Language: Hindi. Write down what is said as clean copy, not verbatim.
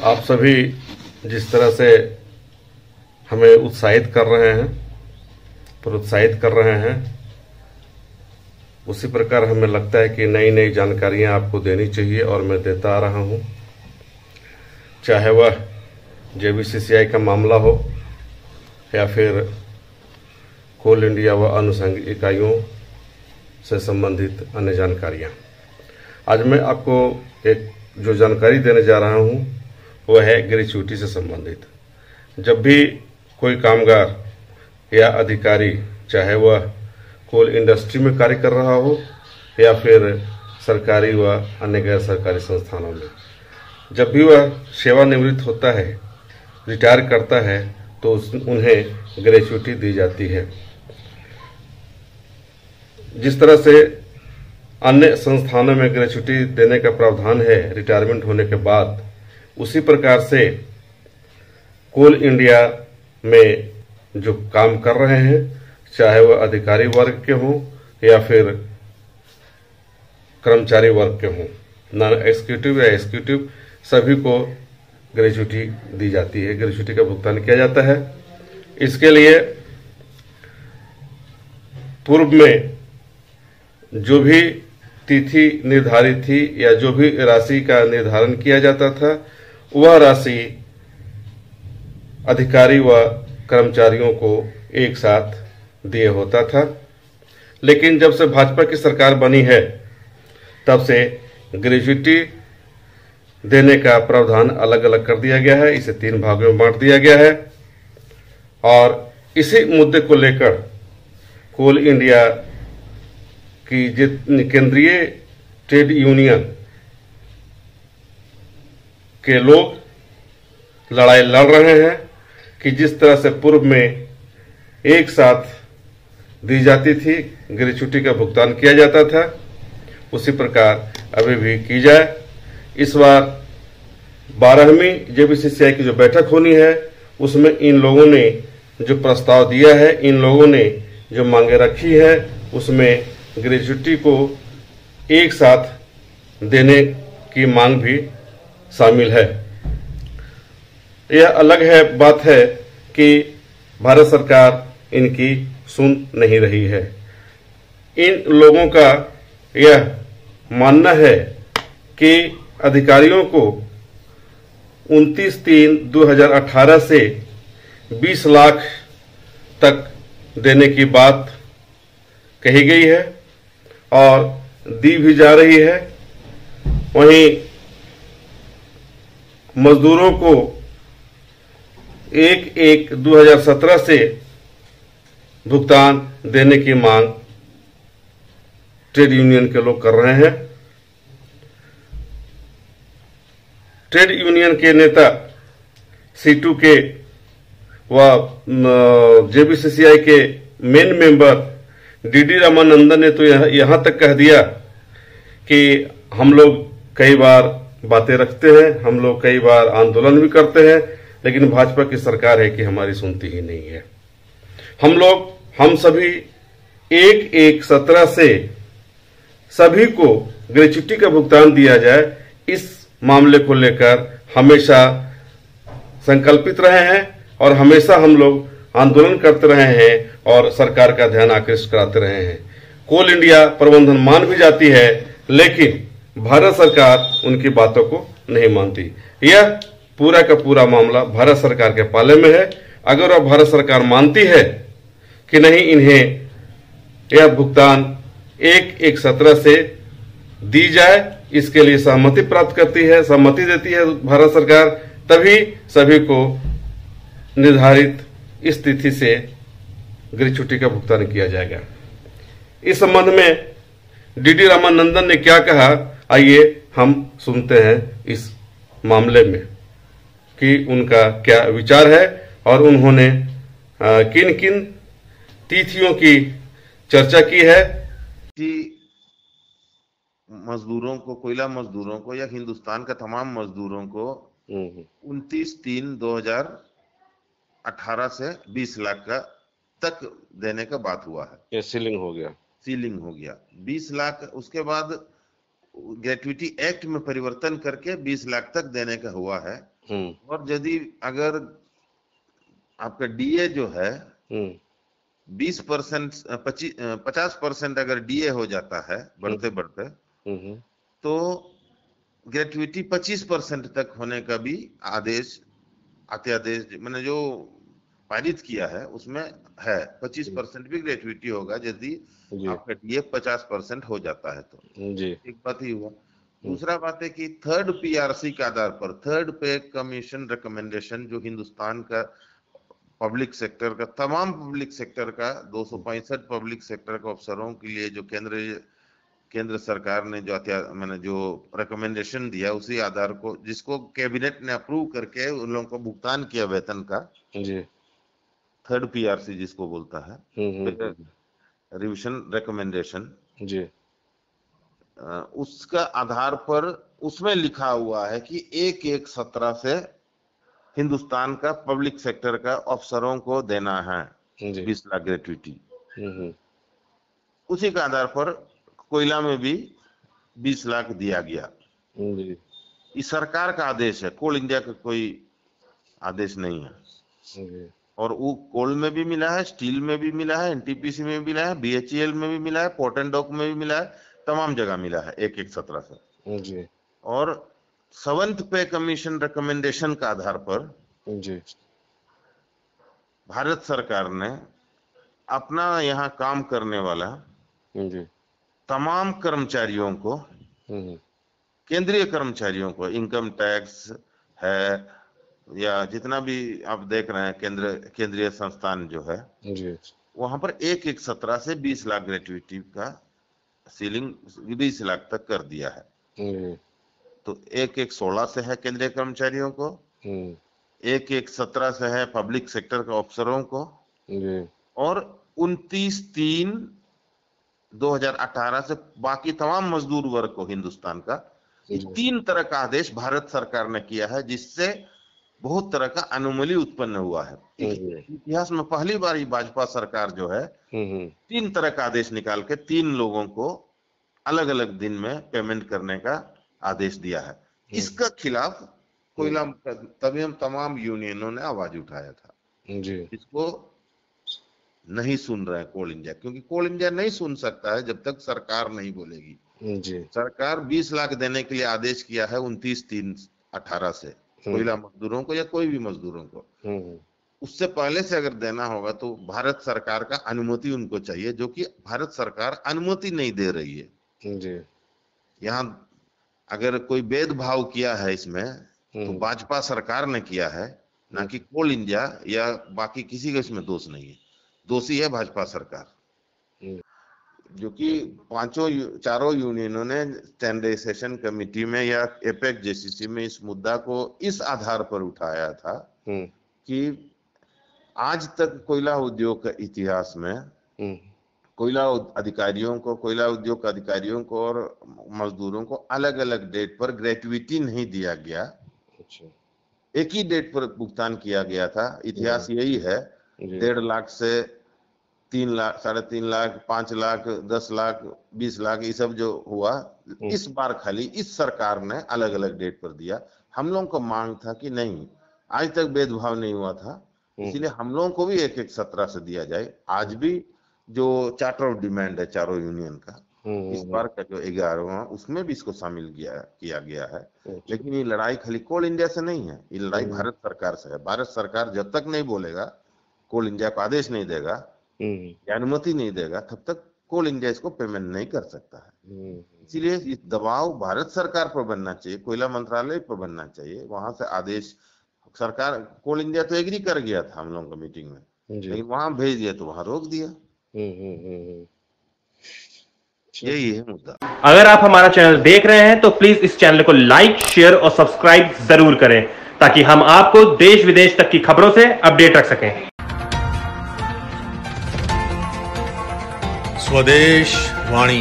आप सभी जिस तरह से हमें उत्साहित कर रहे हैं, प्रोत्साहित कर रहे हैं, उसी प्रकार हमें लगता है कि नई नई जानकारियां आपको देनी चाहिए और मैं देता आ रहा हूं। चाहे वह जेबीसीसीआई का मामला हो या फिर कोल इंडिया व अनुषंगिक इकाइयों से संबंधित अन्य जानकारियां। आज मैं आपको एक जो जानकारी देने जा रहा हूं वह है ग्रेच्युटी से संबंधित। जब भी कोई कामगार या अधिकारी, चाहे वह कोल इंडस्ट्री में कार्य कर रहा हो या फिर सरकारी व अन्य गैर सरकारी संस्थानों में, जब भी वह सेवानिवृत्त होता है, रिटायर करता है, तो उन्हें ग्रेच्युटी दी जाती है। जिस तरह से अन्य संस्थानों में ग्रेच्युटी देने का प्रावधान है रिटायरमेंट होने के बाद, उसी प्रकार से कोल इंडिया में जो काम कर रहे हैं, चाहे वह अधिकारी वर्ग के हों या फिर कर्मचारी वर्ग के हों, नॉन एग्जीक्यूटिव या एग्जीक्यूटिव, सभी को ग्रेच्युटी दी जाती है, ग्रेच्युटी का भुगतान किया जाता है। इसके लिए पूर्व में जो भी तिथि निर्धारित थी या जो भी राशि का निर्धारण किया जाता था, वह राशि अधिकारी व कर्मचारियों को एक साथ दिए होता था। लेकिन जब से भाजपा की सरकार बनी है, तब से ग्रेच्युटी देने का प्रावधान अलग अलग कर दिया गया है। इसे 3 भागों में बांट दिया गया है और इसी मुद्दे को लेकर कोल इंडिया की केंद्रीय ट्रेड यूनियन के लोग लड़ाई लड़ रहे हैं कि जिस तरह से पूर्व में एक साथ दी जाती थी, ग्रेच्युटी का भुगतान किया जाता था, उसी प्रकार अभी भी की जाए। इस बार 12वीं जेबीसीसीआई की जो बैठक होनी है, उसमें इन लोगों ने जो प्रस्ताव दिया है, इन लोगों ने जो मांगे रखी है, उसमें ग्रेच्युटी को एक साथ देने की मांग भी शामिल है। यह अलग है बात है कि भारत सरकार इनकी सुन नहीं रही है। इन लोगों का यह मानना है कि अधिकारियों को 29/3/2018 से 20 लाख तक देने की बात कही गई है और दी भी जा रही है। वहीं मजदूरों को 1/1/2017 से भुगतान देने की मांग ट्रेड यूनियन के लोग कर रहे हैं। ट्रेड यूनियन के नेता C2 के व जेबीसीसीआई के मेन मेंबर DD रामानंदन ने तो यहां तक कह दिया कि हम लोग कई बार बातें रखते हैं, हम लोग कई बार आंदोलन भी करते हैं, लेकिन भाजपा की सरकार है कि हमारी सुनती ही नहीं है। हम सभी 1/1/17 से सभी को ग्रेच्युटी का भुगतान दिया जाए, इस मामले को लेकर हमेशा संकल्पित रहे हैं और हमेशा हम लोग आंदोलन करते रहे हैं और सरकार का ध्यान आकृष्ट कराते रहे हैं। कोल इंडिया प्रबंधन मान भी जाती है, लेकिन भारत सरकार उनकी बातों को नहीं मानती। यह पूरा का पूरा मामला भारत सरकार के पाले में है। अगर वह भारत सरकार मानती है कि नहीं, इन्हें यह भुगतान 1/1/17 से दी जाए, इसके लिए सहमति प्राप्त करती है, सहमति देती है भारत सरकार, तभी सभी को निर्धारित इस तिथि से ग्रेच्युटी का भुगतान किया जाएगा। इस संबंध में DD रामानंदन ने क्या कहा, आइए हम सुनते हैं इस मामले में कि उनका क्या विचार है और उन्होंने किन किन तिथियों की चर्चा की है। कि मजदूरों को, कोयला मजदूरों को या हिंदुस्तान का तमाम मजदूरों को 29/3/2018 से 20 लाख का तक देने का बात हुआ है। ये सीलिंग हो गया, 20 लाख। उसके बाद ग्रेच्युटी एक्ट में परिवर्तन करके 20 लाख तक देने का हुआ है। और यदि अगर आपका डीए जो है 20% 50% अगर डीए हो जाता है बढ़ते बढ़ते, तो ग्रेट्युटी 25% तक होने का भी आदेश मैंने जो पारित किया है उसमें है 25% भी ग्रेट्युटी होगा यदि आपका डीए 50% हो जाता है तो। एक बात ही हुआ। दूसरा बात है कि थर्ड पीआरसी के आधार पर, थर्ड पे कमीशन रिकमेंडेशन, जो हिंदुस्तान का पब्लिक सेक्टर का, तमाम पब्लिक सेक्टर का 265 पब्लिक सेक्टर के अफसरों के लिए जो केंद्र सरकार ने जो रिकमेंडेशन दिया, उसी आधार को जिसको कैबिनेट ने अप्रूव करके उन लोगों को भुगतान किया वेतन का, थर्ड पीआरसी जिसको बोलता है, रिविजन रिकमेंडेशन, उसका आधार पर उसमें लिखा हुआ है कि 1/1/17 से हिंदुस्तान का पब्लिक सेक्टर का अफसरों को देना है 20 लाख ग्रेट्युटी। उसी के आधार पर कोयला में भी 20 लाख दिया गया। ये सरकार का आदेश है, कोल इंडिया का कोई आदेश नहीं है। और वो कोल में भी मिला है, स्टील में भी मिला है, एनटीपीसी में भी मिला है, बीएचईएल में भी मिला है, पोर्ट एंड डॉक में भी मिला है, तमाम जगह मिला है 1/1/17 से। और 7th पे कमीशन रिकमेंडेशन का आधार पर भारत सरकार ने अपना यहाँ काम करने वाला तमाम कर्मचारियों को, केंद्रीय कर्मचारियों को, इनकम टैक्स है या जितना भी आप देख रहे हैं केंद्रीय संस्थान जो है, वहां पर 1/1/17 से 20 लाख ग्रेट्युटी का सीलिंग 20 लाख तक कर दिया है। तो 1/1/16 से है केंद्रीय कर्मचारियों को, 1/1/17 से है पब्लिक सेक्टर के अफसरों को, और 29/3/2018 से बाकी तमाम मजदूर वर्ग को हिंदुस्तान का। 3 तरह का आदेश भारत सरकार ने किया है, जिससे बहुत तरह का अनोमली उत्पन्न हुआ है। इतिहास में पहली बार ही भाजपा सरकार जो है 3 तरह का आदेश निकाल के 3 लोगों को अलग अलग दिन में पेमेंट करने का आदेश दिया है। इसका खिलाफ कोयला तमाम यूनियनों ने आवाज उठाया था। इसको नहीं सुन रहे हैं कोल इंडिया, क्योंकि कोल इंडिया नहीं सुन सकता है जब तक सरकार नहीं बोलेगी। सरकार 20 लाख देने के लिए आदेश किया है 29/3/18 से कोयला मजदूरों को या कोई भी मजदूरों को। उससे पहले से अगर देना होगा तो भारत सरकार का अनुमति उनको चाहिए, जो कि भारत सरकार अनुमति नहीं दे रही है। यहाँ अगर कोई भेदभाव किया है इसमें तो भाजपा सरकार ने किया है, ना कि कोल इंडिया या बाकी किसी का इसमें दोष नहीं है। दोषी है भाजपा सरकार, जो कि चारों यूनियनों ने स्टैंडर्डाइजेशन कमेटी में या एपेक जेसीसी में इस मुद्दा को इस आधार पर उठाया था कि आज तक कोयला उद्योग के इतिहास में कोयला उद्योग अधिकारियों को और मजदूरों को अलग अलग डेट पर ग्रेट्युटी नहीं दिया गया। एक ही डेट पर भुगतान किया गया था। इतिहास यही है। 1.5 लाख से 3 लाख, 3.5 लाख, 5 लाख, 10 लाख, 20 लाख, ये सब जो हुआ, इस बार खाली इस सरकार ने अलग अलग डेट पर दिया। हम लोगों को मांग था कि नहीं, आज तक भेदभाव नहीं हुआ था, इसलिए हम लोगों को भी 1/1/17 से दिया जाए। आज भी जो चार्टर ऑफ डिमांड है चारों यूनियन का, इस बार का जो 11वां, उसमें भी इसको शामिल किया गया है। लेकिन ये लड़ाई खाली कोल इंडिया से नहीं है, ये लड़ाई भारत सरकार से है। भारत सरकार जब तक नहीं बोलेगा, कोल इंडिया को आदेश नहीं देगा या अनुमति नहीं देगा, तब तक कोल इंडिया इसको पेमेंट नहीं कर सकता है। इसीलिए इस दबाव भारत सरकार पर बनना चाहिए, कोयला मंत्रालय पर बनना चाहिए। वहां से आदेश सरकार, कोल इंडिया तो एग्री कर गया था हम लोगों का मीटिंग में, लेकिन वहां भेज दिया तो वहां रोक दिया। यही है मुद्दा। अगर आप हमारा चैनल देख रहे हैं तो प्लीज इस चैनल को लाइक, शेयर और सब्सक्राइब जरूर करें, ताकि हम आपको देश विदेश तक की खबरों से अपडेट रख सकें। स्वदेश वाणी।